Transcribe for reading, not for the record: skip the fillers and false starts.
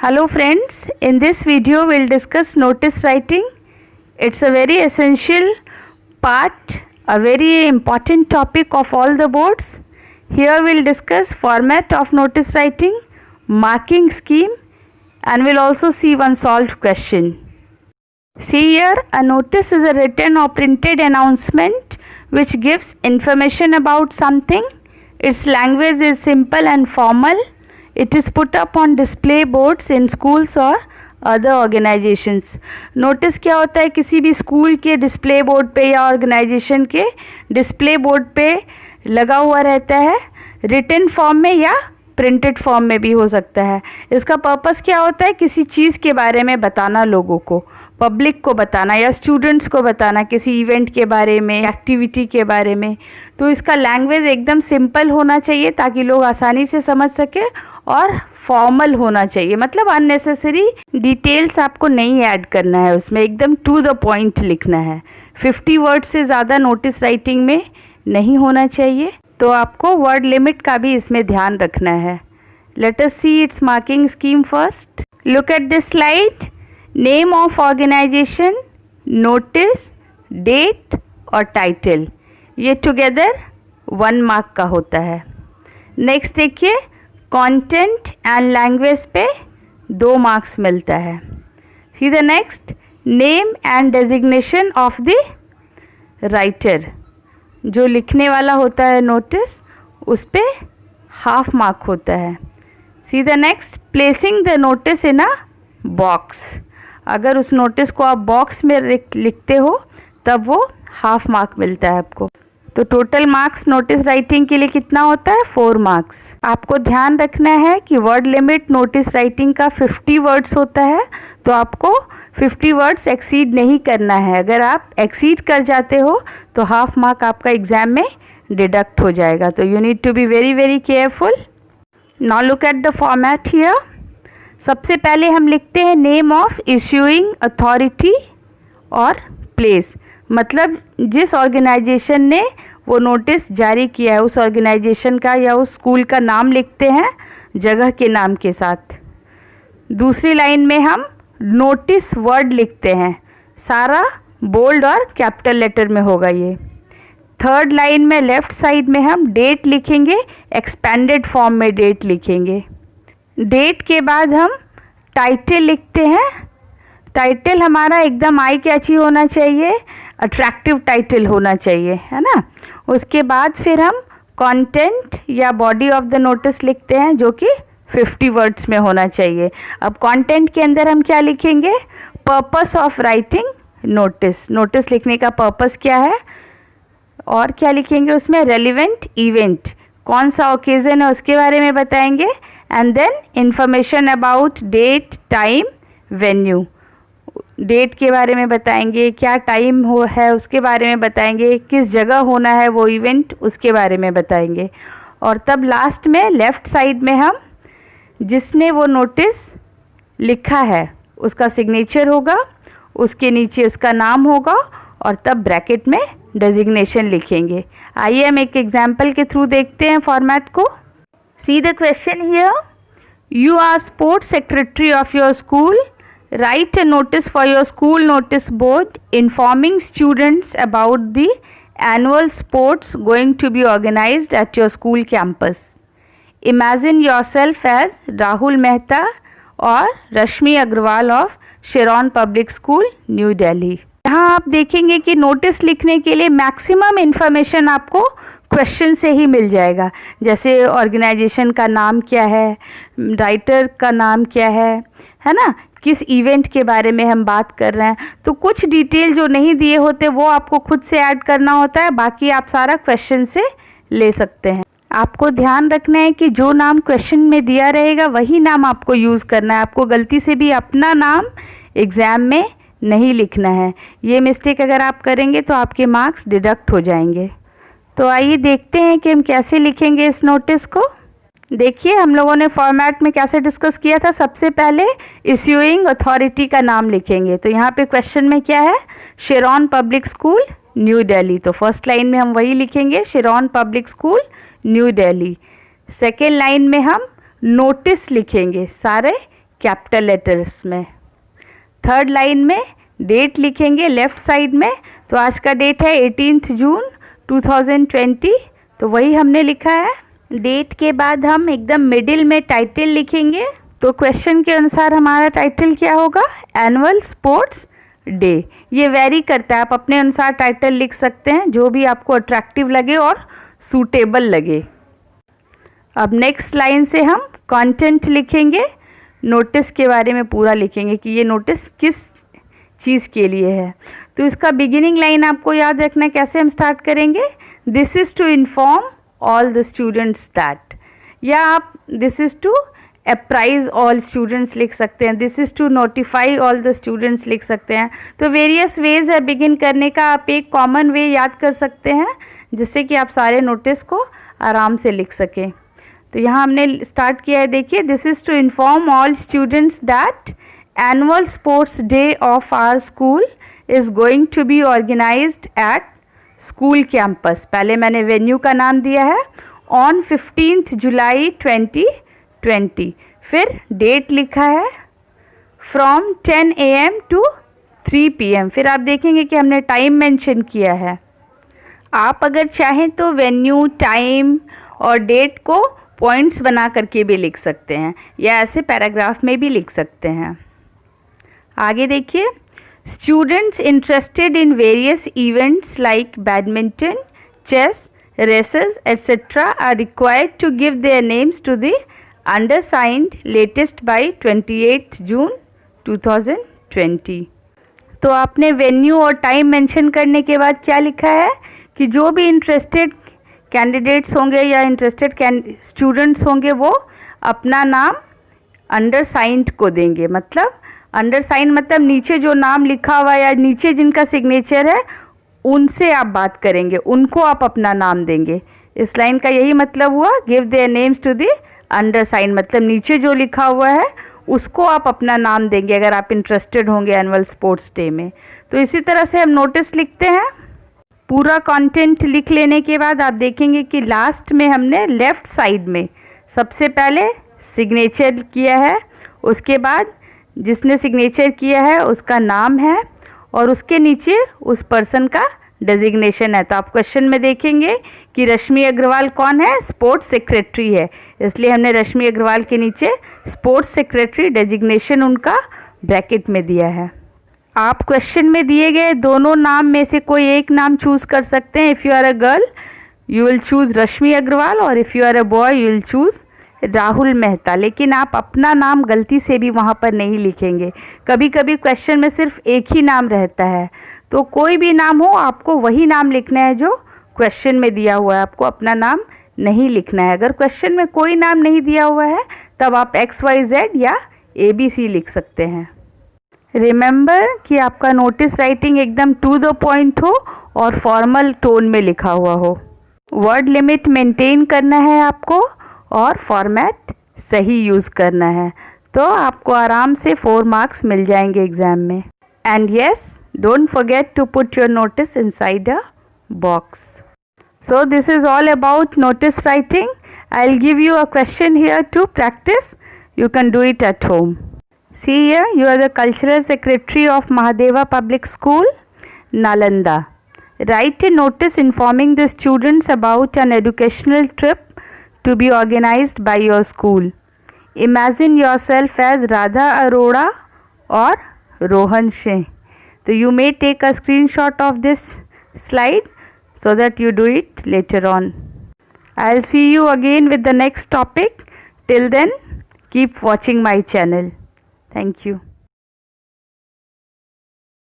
Hello friends, in this video we'll discuss notice writing. It's a very essential part, a very important topic of all the boards. Here we'll discuss format of notice writing, marking scheme, and we'll also see one solved question. See here, a notice is a written or printed announcement which gives information about something. Its language is simple and formal. It is put up on display boards in schools or other organizations. Notice क्या होता है? किसी भी school के display board पे या organisation के display board पे लगा हुआ रहता है, रिटन फॉर्म में या प्रिंटेड फॉर्म में भी हो सकता है. इसका पर्पस क्या होता है? किसी चीज़ के बारे में बताना, लोगों को, पब्लिक को बताना या स्टूडेंट्स को बताना किसी इवेंट के बारे में, एक्टिविटी के बारे में. तो इसका लैंग्वेज एकदम सिंपल होना चाहिए ताकि लोग आसानी से समझ सके, और फॉर्मल होना चाहिए, मतलब अननेसेसरी डिटेल्स आपको नहीं ऐड करना है उसमें, एकदम टू द पॉइंट लिखना है. 50 वर्ड से ज़्यादा नोटिस राइटिंग में नहीं होना चाहिए, तो आपको वर्ड लिमिट का भी इसमें ध्यान रखना है. Let us see its marking scheme first. Look at this slide. Name of organisation, notice, date और टाइटल, ये टुगेदर 1 मार्क का होता है. नेक्स्ट देखिए, कंटेंट एंड लैंग्वेज पे 2 मार्क्स मिलता है. See the next, name and designation of the writer, जो लिखने वाला होता है नोटिस, उस पे ½ मार्क होता है. See the next, placing the notice in a box, अगर उस नोटिस को आप बॉक्स में लिखते हो तब वो ½ मार्क मिलता है आपको. तो टोटल मार्क्स नोटिस राइटिंग के लिए कितना होता है? 4 मार्क्स. आपको ध्यान रखना है कि वर्ड लिमिट नोटिस राइटिंग का 50 वर्ड्स होता है, तो आपको 50 वर्ड्स एक्सीड नहीं करना है. अगर आप एक्सीड कर जाते हो तो ½ मार्क आपका एग्जाम में डिडक्ट हो जाएगा. तो you need to be very very careful. Now look at the format here. सबसे पहले हम लिखते हैं नेम ऑफ इश्यूइंग अथॉरिटी और प्लेस, मतलब जिस ऑर्गेनाइजेशन ने वो नोटिस जारी किया है उस ऑर्गेनाइजेशन का या उस स्कूल का नाम लिखते हैं जगह के नाम के साथ. दूसरी लाइन में हम नोटिस वर्ड लिखते हैं, सारा बोल्ड और कैपिटल लेटर में होगा ये. थर्ड लाइन में लेफ़्ट साइड में हम डेट लिखेंगे, एक्सपेंडेड फॉर्म में डेट लिखेंगे. डेट के बाद हम टाइटल लिखते हैं. टाइटल हमारा एकदम आई कैची होना चाहिए, अट्रैक्टिव टाइटल होना चाहिए, है ना. उसके बाद फिर हम कंटेंट या बॉडी ऑफ द नोटिस लिखते हैं, जो कि 50 वर्ड्स में होना चाहिए. अब कंटेंट के अंदर हम क्या लिखेंगे? Purpose of writing notice, notice लिखने का पर्पस क्या है, और क्या लिखेंगे उसमें? रेलिवेंट इवेंट, कौन सा ओकेज़न है उसके बारे में बताएंगे. And then information about date, time, venue, date के बारे में बताएंगे, क्या टाइम है उसके बारे में बताएंगे, किस जगह होना है वो इवेंट उसके बारे में बताएंगे. और तब लास्ट में लेफ़्ट साइड में हम जिसने वो नोटिस लिखा है उसका सिग्नेचर होगा, उसके नीचे उसका नाम होगा, और तब ब्रैकेट में डेजिग्नेशन लिखेंगे. आइए हम एक एग्जाम्पल के थ्रू देखते हैं फॉर्मेट को. See the question here. You are sports secretary of your school. Write a notice for your school notice board informing students about the annual sports going to be organized at your school campus. Imagine yourself as Rahul Mehta or Rashmi Agrawal of Sharon Public School, New Delhi. यहाँ आप देखेंगे कि notice लिखने के लिए maximum information आपको question से ही मिल जाएगा, जैसे ऑर्गेनाइजेशन का नाम क्या है, राइटर का नाम क्या है ना, किस इवेंट के बारे में हम बात कर रहे हैं. तो कुछ डिटेल जो नहीं दिए होते वो आपको खुद से ऐड करना होता है, बाकी आप सारा क्वेश्चन से ले सकते हैं. आपको ध्यान रखना है कि जो नाम क्वेश्चन में दिया रहेगा वही नाम आपको यूज़ करना है. आपको गलती से भी अपना नाम एग्ज़ाम में नहीं लिखना है. ये मिस्टेक अगर आप करेंगे तो आपके मार्क्स डिडक्ट हो जाएंगे. तो आइए देखते हैं कि हम कैसे लिखेंगे इस नोटिस को. देखिए हम लोगों ने फॉर्मेट में कैसे डिस्कस किया था. सबसे पहले इश्यूइंग अथॉरिटी का नाम लिखेंगे. तो यहाँ पे क्वेश्चन में क्या है? Sharon public school, New Delhi. तो फर्स्ट लाइन में हम वही लिखेंगे, Sharon public school, New Delhi. Second line में हम नोटिस लिखेंगे, सारे कैपिटल लेटर्स में। थर्ड लाइन में डेट लिखेंगे लेफ़्ट साइड में। तो आज का डेट है 18 जून 2020, तो वही हमने लिखा है। डेट के बाद हम एकदम मिडिल में टाइटल लिखेंगे। तो क्वेश्चन के अनुसार हमारा टाइटल क्या होगा? Annual sports day. ये वेरी करता है, आप अपने अनुसार टाइटल लिख सकते हैं जो भी आपको अट्रैक्टिव लगे और सूटेबल लगे। अब नेक्स्ट लाइन से हम कंटेंट लिखेंगे, नोटिस के बारे में पूरा लिखेंगे कि ये नोटिस किस चीज़ के लिए है। तो इसका बिगिनिंग लाइन आपको याद रखना है। कैसे हम स्टार्ट करेंगे? This is to inform all the students that, या आप this is to apprise all students लिख सकते हैं, this is to notify all the students लिख सकते हैं। तो वेरियस वेज है बिगिन करने का। आप एक कॉमन वे याद कर सकते हैं जिससे कि आप सारे नोटिस को आराम से लिख सकें। तो यहाँ हमने स्टार्ट किया है, देखिए, this is to inform all students that annual sports day of our school is going to be organised at school campus. पहले मैंने वेन्यू का नाम दिया है, ऑन 15 जुलाई 2020। फिर डेट लिखा है फ्रॉम 10 AM to 3 PM। फिर आप देखेंगे कि हमने टाइम मेंशन किया है। आप अगर चाहें तो वेन्यू, टाइम और डेट को पॉइंट्स बना करके भी लिख सकते हैं, या ऐसे पैराग्राफ में भी लिख सकते हैं। आगे देखिए, students interested in various events like badminton, chess, races etcetera are required to give their names to the undersigned latest by 28 June 2020। तो आपने वेन्यू और टाइम मेंशन करने के बाद क्या लिखा है कि जो भी इंटरेस्टेड कैंडिडेट्स होंगे या इंटरेस्टेड स्टूडेंट्स होंगे वो अपना नाम अंडरसाइंड को देंगे। मतलब अंडरसाइंड मतलब नीचे जो नाम लिखा हुआ है या नीचे जिनका सिग्नेचर है उनसे आप बात करेंगे, उनको आप अपना नाम देंगे। इस लाइन का यही मतलब हुआ, give their names to the undersigned, मतलब नीचे जो लिखा हुआ है उसको आप अपना नाम देंगे अगर आप इंटरेस्टेड होंगे एनुअल स्पोर्ट्स डे में। तो इसी तरह से हम नोटिस लिखते हैं। पूरा कंटेंट लिख लेने के बाद आप देखेंगे कि लास्ट में हमने लेफ़्ट साइड में सबसे पहले सिग्नेचर किया है, उसके बाद जिसने सिग्नेचर किया है उसका नाम है और उसके नीचे उस पर्सन का डेजिग्नेशन है। तो आप क्वेश्चन में देखेंगे कि रश्मि अग्रवाल कौन है? स्पोर्ट्स सेक्रेटरी है, इसलिए हमने रश्मि अग्रवाल के नीचे स्पोर्ट्स सेक्रेटरी डेजिग्नेशन उनका ब्रैकेट में दिया है। आप क्वेश्चन में दिए गए दोनों नाम में से कोई एक नाम चूज़ कर सकते हैं। If you are a girl you will choose Rashmi Agarwal और if you are a boy you will choose Rahul Mehta. लेकिन आप अपना नाम गलती से भी वहाँ पर नहीं लिखेंगे। कभी कभी क्वेश्चन में सिर्फ एक ही नाम रहता है, तो कोई भी नाम हो आपको वही नाम लिखना है जो क्वेश्चन में दिया हुआ है, आपको अपना नाम नहीं लिखना है। अगर क्वेश्चन में कोई नाम नहीं दिया हुआ है तब आप XYZ या ABC लिख सकते हैं। रिमेंबर कि आपका नोटिस राइटिंग एकदम टू द पॉइंट हो और फॉर्मल टोन में लिखा हुआ हो। वर्ड लिमिट मेंटेन करना है आपको और फॉर्मेट सही यूज़ करना है, तो आपको आराम से 4 मार्क्स मिल जाएंगे एग्ज़ाम में। And yes, don't forget to put your notice inside a box. So this is all about notice writing. I'll give you a question here to practice. You can do it at home. See here, you are the Cultural Secretary of Mahadeva Public School, Nalanda. Write a notice informing the students about an educational trip to be organized by your school. Imagine yourself as Radha Arora or Rohan Singh. So you may take a screenshot of this slide so that you do it later on. I'll see you again with the next topic. Till then, keep watching my channel. Thank you.